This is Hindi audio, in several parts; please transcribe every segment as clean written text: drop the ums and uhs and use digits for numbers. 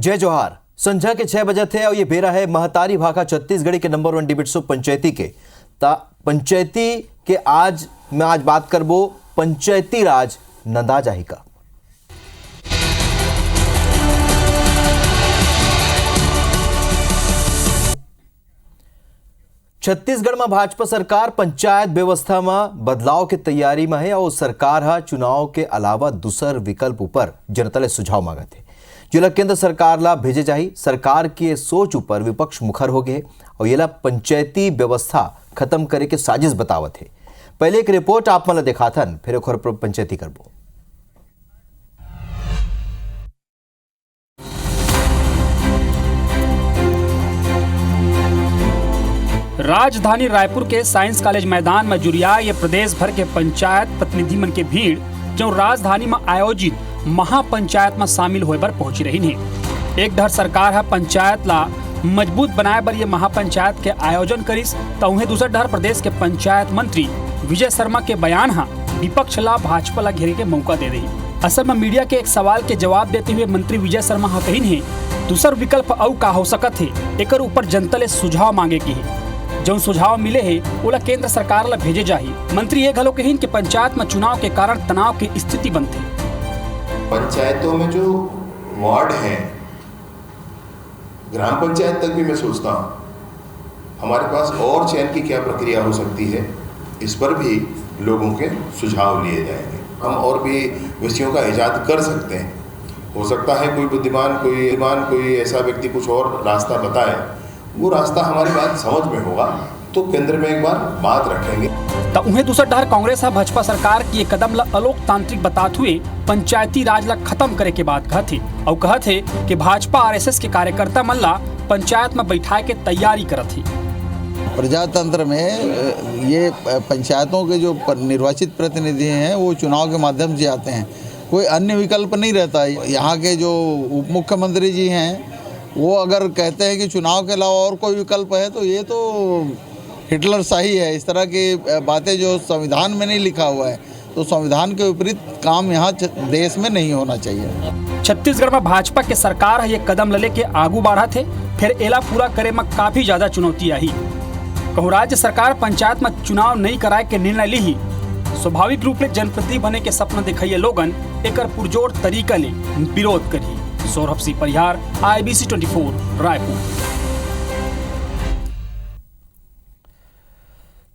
जय जोहार। संझा के 6 बजे थे और ये बेरा है महतारी भाखा छत्तीसगढ़ी के नंबर 1 डिबेट शो पंचायती के पंचायती के आज मैं बात करबो पंचायती राज नंदा जाही का। छत्तीसगढ़ में भाजपा सरकार पंचायत व्यवस्था में बदलाव के तैयारी में है और सरकार हा चुनाव के अलावा दूसर विकल्प ऊपर जनता ले सुझाव मांगत है जो केंद्र सरकार ला भेजे जाही। सरकार के सोच ऊपर विपक्ष मुखर हो गए और ये पंचायती व्यवस्था खत्म करे के साजिश बतावत है। पहले एक रिपोर्ट आप मन दिखाथन फिर एक पंचायती करबो। राजधानी रायपुर के साइंस कॉलेज मैदान में जुरिया ये प्रदेश भर के पंचायत प्रतिनिधि मन के भीड़ जो राजधानी में आयोजित महापंचायत में शामिल होए बर पहुंची रही है। एक धर सरकार है पंचायत ला मजबूत बनाए बर ये महापंचायत के आयोजन करिस तो उन्हें दूसर धर प्रदेश के पंचायत मंत्री विजय शर्मा के बयान हा विपक्ष ला भाजपा ला घेरे के मौका दे रही। असल में मीडिया के एक सवाल के जवाब देते हुए मंत्री विजय शर्मा हा कही है दूसर विकल्प औ का हो सकत है एकर ऊपर जनता ले सुझाव मांगे की है। जो सुझाव मिले है ओला केंद्र सरकार ला भेजे जाही। मंत्री ये घलो कहिन कि पंचायत में चुनाव के कारण तनाव की स्थिति बनती। पंचायतों में जो वार्ड हैं, ग्राम पंचायत तक भी मैं सोचता हूँ हमारे पास और चयन की क्या प्रक्रिया हो सकती है, इस पर भी लोगों के सुझाव लिए जाएंगे। हम और भी विषयों का इजाद कर सकते हैं। हो सकता है कोई बुद्धिमान कोई ऐसा व्यक्ति कुछ और रास्ता बताए, वो रास्ता हमारी बात समझ में होगा तो केंद्र में एक बार बात रखेंगे। तो उन्हें दूसर डर कांग्रेस और भाजपा सरकार की एक कदम ला अलोकतांत्रिक बताते हुए पंचायती राज ला खत्म करे के बात कहते और कहते कि भाजपा आरएसएस के कार्यकर्ता मन ला पंचायत में बैठाए के तैयारी करत थी। प्रजातंत्र में ये पंचायतों के जो निर्वाचित प्रतिनिधि हैं वो चुनाव के माध्यम से आते हैं, कोई अन्य विकल्प नहीं रहता है। यहाँ के जो उप मुख्यमंत्री जी हैं वो अगर कहते हैं कि चुनाव के अलावा और कोई विकल्प है तो ये तो हिटलर शाही है। इस तरह की बातें जो संविधान में नहीं लिखा हुआ है तो संविधान के विपरीत काम यहाँ देश में नहीं होना चाहिए। छत्तीसगढ़ में भाजपा के सरकार ये कदम ले के आगू बढ़ा थे फिर एला पूरा करे में काफी ज्यादा चुनौती आई। कहूँ राज्य सरकार पंचायत में चुनाव नहीं कराए के निर्णय ली ही स्वाभाविक रूप से जनप्रतिनिधि बने के सपना दिखाइए लोगन एक पुरजोर तरीका ले विरोध करी। सौरभ सिंह परिहार, IBC 24 रायपुर।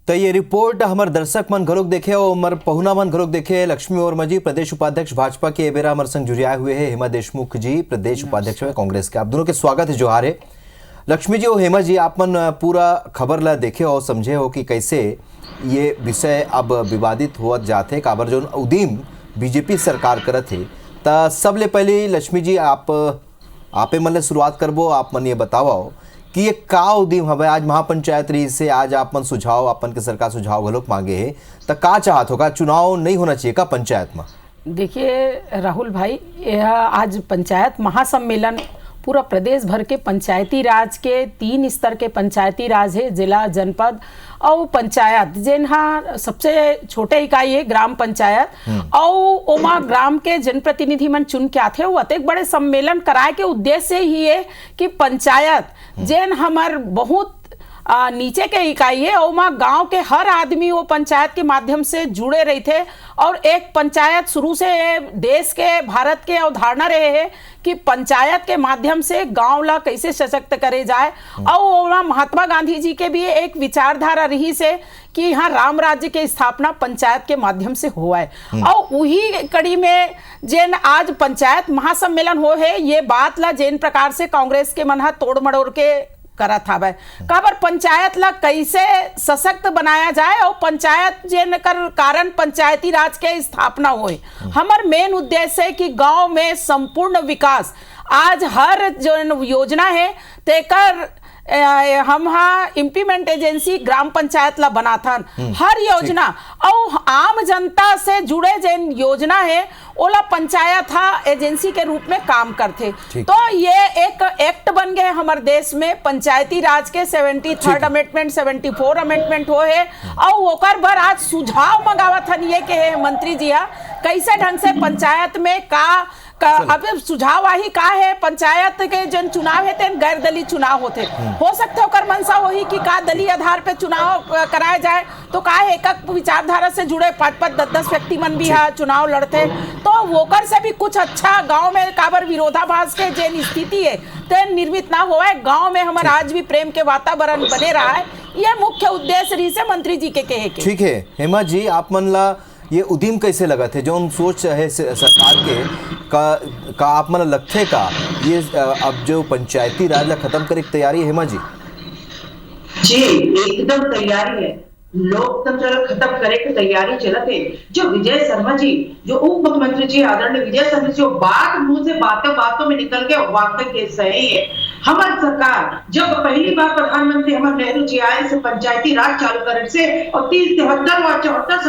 तो ये रिपोर्ट हमारे दर्शक मन घरोक देखे और हमारे पहुना मन घरोक देखे। लक्ष्मी वर्मा जी प्रदेश उपाध्यक्ष भाजपा के बेरा हमारे संग जुड़ाए हुए हैं। हेमा देशमुख जी प्रदेश उपाध्यक्ष है कांग्रेस के। आप दोनों के स्वागत है, जोहार है। लक्ष्मी जी और हेमा जी, आप मन पूरा खबर ला देखे और समझे हो कि कैसे ये विषय अब विवादित हुआ जाते काबर जो उदीम बीजेपी सरकार करत है। तो सबले पहले लक्ष्मी जी आपे मन शुरुआत करबो। आप मन ये बताओ कि ये का उदीम हवे आज महापंचायत रही से आज आप मन सुझाव अपन के सरकार सुझाव घलोक मांगे है तो का चाहत होगा चुनाव नहीं होना चाहिए का पंचायत में? देखिए राहुल भाई, यह आज पंचायत महासम्मेलन पूरा प्रदेश भर के पंचायती राज के 3 स्तर के पंचायती राज है, जिला, जनपद और पंचायत। जिनहा सबसे छोटे इकाई है ग्राम पंचायत और ओमा ग्राम के जनप्रतिनिधि मन चुन के आते वो अतेक बड़े सम्मेलन कराए के उद्देश्य ही है कि पंचायत जिन हमार बहुत नीचे के इकाई है और गांव के हर आदमी वो पंचायत के माध्यम से जुड़े रहे थे। और एक पंचायत शुरू से देश के भारत के अवधारणा रहे है कि पंचायत के माध्यम से गांव ला कैसे सशक्त करे जाए। और महात्मा गांधी जी के भी एक विचारधारा रही से कि यहाँ राम राज्य के स्थापना पंचायत के माध्यम से हुआ है। और वही कड़ी में जैन आज पंचायत महासम्मेलन हो है, ये बात ला जैन प्रकार से कांग्रेस के मनहा तोड़ मड़ोड़ के करा था भाई काबर पंचायत ला कैसे सशक्त बनाया जाए और पंचायत जिन कर कारण पंचायती राज के स्थापना होए। हमार मेन उद्देश्य है कि गांव में संपूर्ण विकास। आज हर जो योजना है तेकर हम इम्प्लीमेंट एजेंसी ग्राम पंचायत ला बना था। हर योजना और आम जनता से जुड़े जिन योजना है ओला पंचायत एजेंसी के रूप में काम करते। तो ये एक एक्ट बन गए हमारे देश में पंचायती राज के 73rd अमेंडमेंट 74 अमेंडमेंट हो है। और ओकर भर आज सुझाव मंगावत हन ये के मंत्री जी कैसे ढंग से पंचायत में का अब सुझाव आही का है पंचायत के जन चुनाव है तेन गैर दलीय चुनाव होते हो सकते ओकर मनसा वही कि का दलीय आधार पे चुनाव कराया जाए तो का है एक विचारधारा से जुड़े 5-5 10-10 व्यक्ति मन भी है चुनाव लड़ते तो वोकर से भी कुछ अच्छा गांव में काबर विरोधाभास के जेन स्थिति है तेन निर्मित ना हुआ है। गांव में हमारा आज भी प्रेम के वातावरण बने रहा है, यह मुख्य उद्देश्य रही से मंत्री जी के कहे के। ठीक है हेमा जी, आप मन ला ये उद्यम कैसे लगा थे जो सोच है सरकार के का आप मन लगथे का ये अब जो पंचायती राज ला खत्म करे की तैयारी है हेमा जी? जी एकदम तैयारी है, लोकतंत्र खत्म करे की तैयारी चलत है। जो विजय शर्मा जी जो उप मुख्यमंत्री जी आदरणीय विजय शर्मा जी बात मुंह से बातों में निकल के वाकई के सही है। हमारी सरकार जब पहली बार प्रधानमंत्री हमारे नेहरू जी आए से पंचायती राज चालू करने से और 73 और 74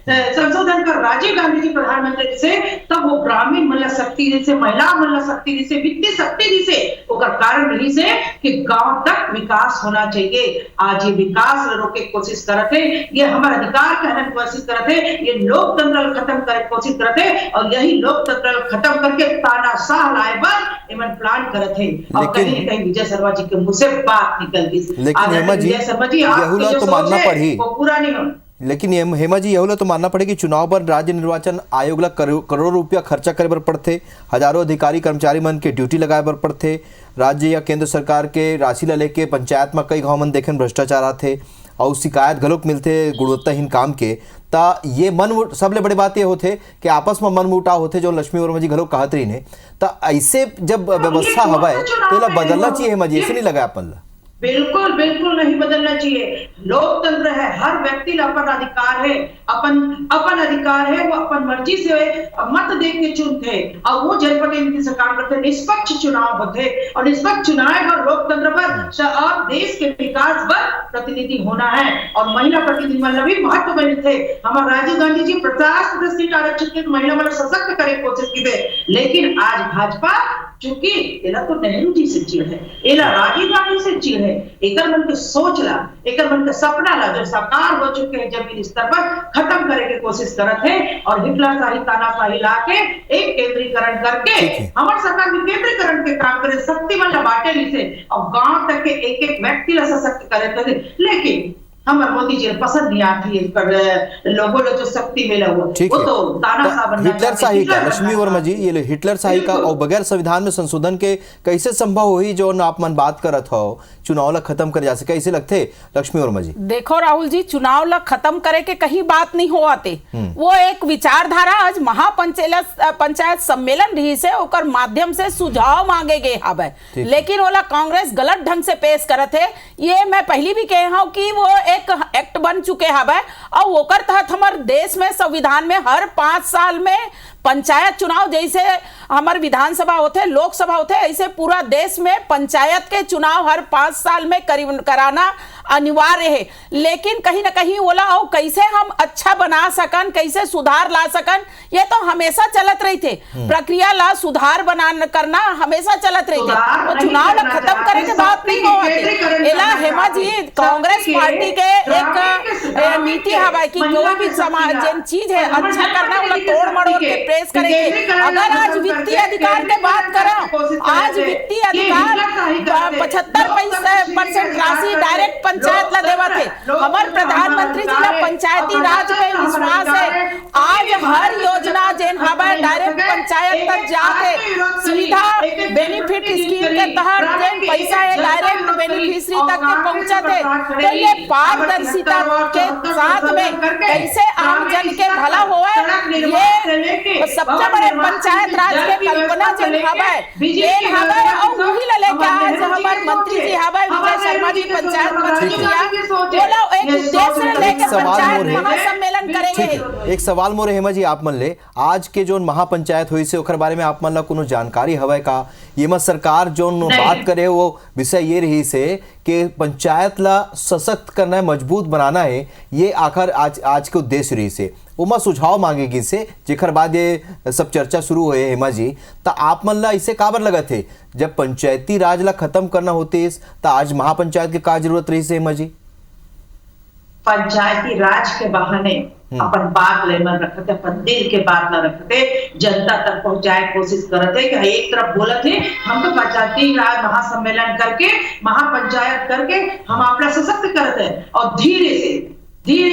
संशोधन कर राजीव गांधी जी प्रधानमंत्री से तब वो ग्रामीण महिला शक्ति जैसे महिला महिला शक्ति जैसे वित्तीय शक्ति जैसे कारण रही से कि गांव तक विकास होना चाहिए। आज ये विकास रोके कोशिश करते ये हमारा अधिकार कहने की कोशिश करते, ये लोकतंत्र खत्म करे कोशिश करते और यही लोकतंत्र खत्म करके तानाशाह लाए पर इमन प्लान करते और कहीं कहीं विजय शर्मा जी के मुंह से बात निकल गई। लेकिन हेमा जी यहुला तो मानना पड़ी वो पूरा नहीं हो। लेकिन हेमा जी यहुला तो मानना पड़े कि चुनाव पर राज्य निर्वाचन आयोग ला करोड़ों रुपया खर्चा करे बर पड़थे, हजारों अधिकारी कर्मचारी मन के ड्यूटी लगाए बर पड़थे, राज्य या केंद्र सरकार के राशि ला लेके पंचायत में कई गाँव मन देखे भ्रष्टाचार आथे और शिकायत घलोक मिलते गुणवत्ताहीन काम के। ता ये मन सबले बड़े बात ये होते कि आपस में मन मुटाव होते जो लक्ष्मी वर्मा जी घलोक कहत रही ने। ता ऐसे जब व्यवस्था हवा है तो बदलना चाहिए हेमा जी, ऐसे नहीं लगा अपन ला? बिल्कुल बिल्कुल नहीं बदलना चाहिए। लोकतंत्र है, हर व्यक्ति अपन अधिकार है, अपन अधिकार है, वो अपन मर्जी से मत दे के चुनते और वो जनप्रतिनिधि से काम करते। निष्पक्ष चुनाव होते और निष्पक्ष चुनाव पर लोकतंत्र पर और देश के विकास पर प्रतिनिधि होना है और महिला प्रतिनिधि मतलब भी महत्वपूर्ण थे। हमारे राजीव गांधी जी 50% सीट आरक्षित के महिला मतलब सशक्त करे कोशिश की थे, लेकिन आज भाजपा चूंकि एला तो नेहरू जी से चिड़ है, एला राजीव गांधी से चिड़ है, एकर मन के सोच ला, एकर मन के सपना ला जो साकार हो चुके हैं जमीन स्तर पर खत्म करे की कोशिश करते हैं और हिटलरशाही तानाशाही ला के एक केंद्रीकरण करके हमारे सरकार में केंद्रीकरण के काम करे, शक्ति वाला बांटे ली से और गांव तक के एक व्यक्ति ला सशक्त करे थे। लेकिन हमारे मोदी जी पसंद नहीं आती है लोगों ने जो शक्ति मिला हुआ वो तो तानाशाह बनना हिटलर शाही का लक्ष्मी वर्मा जी ये हिटलर शाही का और बगैर संविधान में संशोधन के कैसे संभव हुई जो आप मन बात करत हो चुनाव ला खत्म कर जा सके, कैसे लगते लक्ष्मी वर्मा जी? देखो राहुल जी, चुनाव ला खत्म करे के कहीं बात नहीं हो आते, वो एक विचारधारा आज पंचायत सम्मेलन रही से ओकर माध्यम से सुझाव मांगे गए हवे, लेकिन ओला कांग्रेस गलत ढंग से पेश करत है। ये मैं पहली भी कहे हूं कि वो एक एक्ट बन चुके हवे और ओकर तहत हमारे देश में संविधान में हर 5 साल में पंचायत चुनाव जैसे हमारे विधानसभा होते लोकसभा होते ऐसे पूरा देश में पंचायत के चुनाव हर 5 साल में कराना अनिवार्य है। लेकिन कहीं ना कहीं बोला और कैसे हम अच्छा बना सकन, कैसे सुधार ला सकन, ये तो हमेशा चलत रही थे। प्रक्रिया ला सुधार करना हमेशा चलत रही थे, तो चुनाव ला खत्म करे के बात नहीं हो। एला हेमा जी कांग्रेस पार्टी के एक नीति हवा कि कोई भी समाज चीज है अच्छा करना वाला तोड़ मड़ोड़ के प्रेस करेंगे। अगर आज वित्तीय अधिकार के बात करें, आज वित्तीय अधिकार 75% राशि डायरेक्ट पंचायत ला देवा थे। हमारे प्रधानमंत्री जी ला पंचायती राज पे विश्वास है। आज हर योजना जेन हवा डायरेक्ट पंचायत तक जाते, सीधा बेनिफिट स्कीम के तहत जेन पैसा है डायरेक्ट बेनिफिशियरी तक के पहुंचाते। तो ये पारदर्शिता के साथ में कैसे आम जन के भला हुआ, ये सबसे बड़े पंचायत राज के कल्पना जेन हवा और वही ला लेके आज हमारे मंत्री जी हवा विजय शर्मा जी पंचायत मंत्री जी बोला एक उद्देश्य लेके पंचायत महासम्मेलन करेंगे। एक सवाल मोरे हेमा जी आप मन ले आज के जो महापंचायत हुई से ओकर बारे में आप मन ला कोनो जानकारी हवे का? ये मत सरकार जो बात करे वो विषय ये रही से कि पंचायत ला सशक्त करना है, मजबूत बनाना है, ये आखिर आज के उद्देश्य रही से उमा सुझाव मांगेगी से जेकर बाद ये सब चर्चा शुरू हुए हेमा जी। तो आप मन ला इसे काबर लगा थे जब पंचायती राज ला खत्म करना होते तो आज महापंचायत के का जरूरत रही से हेमा जी? पंचायती राज के बहाने अपन बात ले मन रखते, अपन दिल के बात न रखते, जनता तक पहुंचाए कोशिश करते कि एक तरफ बोलत है हम तो पंचायती राज महासम्मेलन करके महापंचायत करके हम अपना सशक्त करते हैं, और धीरे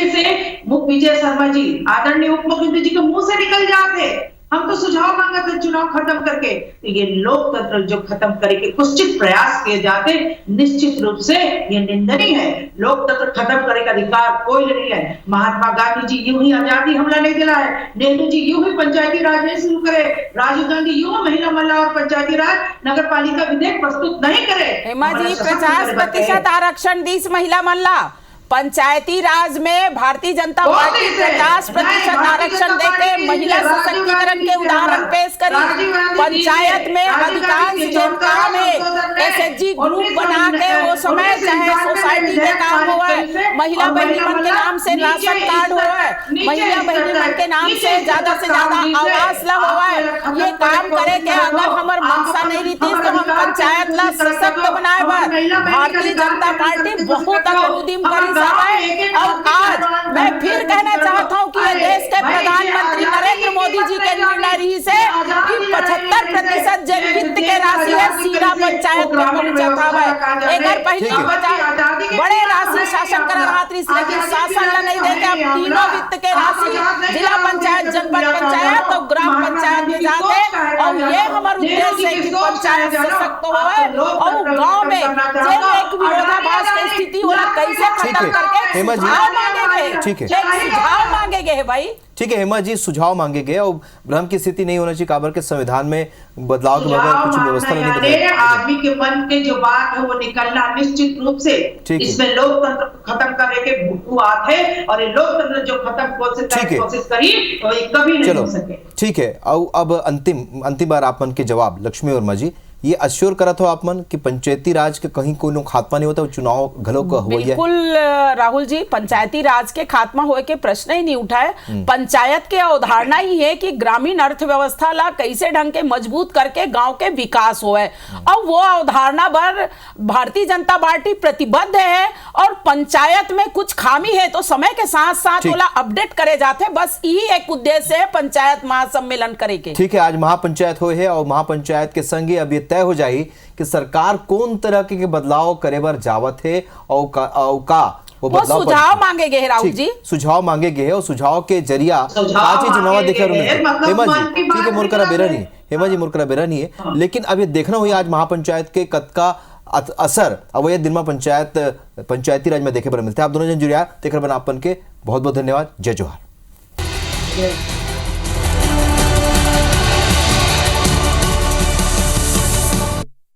से विजय शर्मा जी आदरणीय उप मुख्यमंत्री जी के मुंह से निकल जाते हम तो सुझाव मांगा था चुनाव खत्म करके। तो ये लोकतंत्र जो खत्म करे के कुछ प्रयास किए जाते, निश्चित रूप से ये निंदनीय है। लोकतंत्र खत्म करे का अधिकार कोई नहीं है। महात्मा गांधी जी यूं ही आजादी हमला नहीं दिला है, नेहरू जी यूं ही पंचायती राज नहीं शुरू करे, राजीव गांधी यूं महिला मल्ला और पंचायती राज नगर पालिका विधेयक प्रस्तुत नहीं करे। हेमा जी 50% आरक्षण दीस महिला मल्ला, पंचायती राज में भारतीय जनता पार्टी 50% आरक्षण देके महिला सशक्तिकरण के उदाहरण पेश करी। पंचायत में अधिकांश जनता में एसएचजी ग्रुप बना के वो समय चाहे सोसाइटी के काम हुआ, महिला बहनी मन के नाम से राशन कार्ड हुआ, महिला बहनी मन के नाम से ज्यादा आवास ला हुआ, ये काम करे के अगर हमार मंशा नहीं रहती तो हम पंचायत ला सशक्त बनाए भारतीय जनता पार्टी बहुत अनुदिम करी। और आज मैं फिर कहना चाहता हूं कि ये देश के प्रधानमंत्री नरेंद्र मोदी जी के निर्णय रही से कि 75% जन वित्त के राशि है सीधा पंचायत में पहुंचता है। एक बार पहले बड़े राशि शासन कर रहा थी, लेकिन शासन ला नहीं देते, अब तीनों वित्त के राशि जिला पंचायत, जनपद पंचायत और ग्राम पंचायत में जाते। और ये हमारा उद्देश्य है कि पंचायत सशक्त हो और गाँव में एक विरोधाभास की स्थिति होला कैसे खत्म करके हेमा जी ठीक है, सुझाव मांगे गए भाई। ठीक है हेमा जी, सुझाव मांगे गए और भ्रम की स्थिति नहीं होना चाहिए। काबर के संविधान में बदलाव के बगैर कुछ व्यवस्था नहीं बदलेगी। आदमी के मन के जो बात है वो निकलना निश्चित रूप से इसमें लोकतंत्र खत्म करने के बुआत है, और ये लोकतंत्र जो खत्म कोशिश करी तो ये कभी नहीं हो सके। ठीक है, अब अंतिम बार आप मन के जवाब लक्ष्मी वर्मा जी ये अश्योर करत हो आप मन कि पंचायती राज के कहीं कोई खात्मा नहीं होता, चुनाव घलो का हुआ है। बिल्कुल राहुल जी, पंचायती राज के खात्मा होए के प्रश्न ही नहीं उठाए। पंचायत के अवधारणा ही है कि ग्रामीण अर्थव्यवस्था ला कैसे ढंग के मजबूत करके गांव के विकास होए, और वो अवधारणा पर भारतीय जनता पार्टी प्रतिबद्ध है। और पंचायत में कुछ खामी है तो समय के साथ साथ वाला अपडेट करे जाते, बस यही एक उद्देश्य है पंचायत महासम्मेलन करे के। ठीक है, आज महापंचायत हुए है और महापंचायत के संगे अब ये तय हो जाए कि सरकार कौन तरह के बदलाव करे बर जावत है और वो सुझाव मांगे गए राहुल जी, सुझाव मांगे गए और सुझाव के जरिया चीज नवा देखे। हेमा जी ठीक है, मुरकरा बेरा नहीं है, लेकिन अब ये देखना हुई आज महापंचायत के कद का असर अब ये दिन में पंचायती राज में देखे पर मिलते हैं। आप दोनों जन जुड़िया देख रहे अपन के बहुत बहुत धन्यवाद। जय जोहार।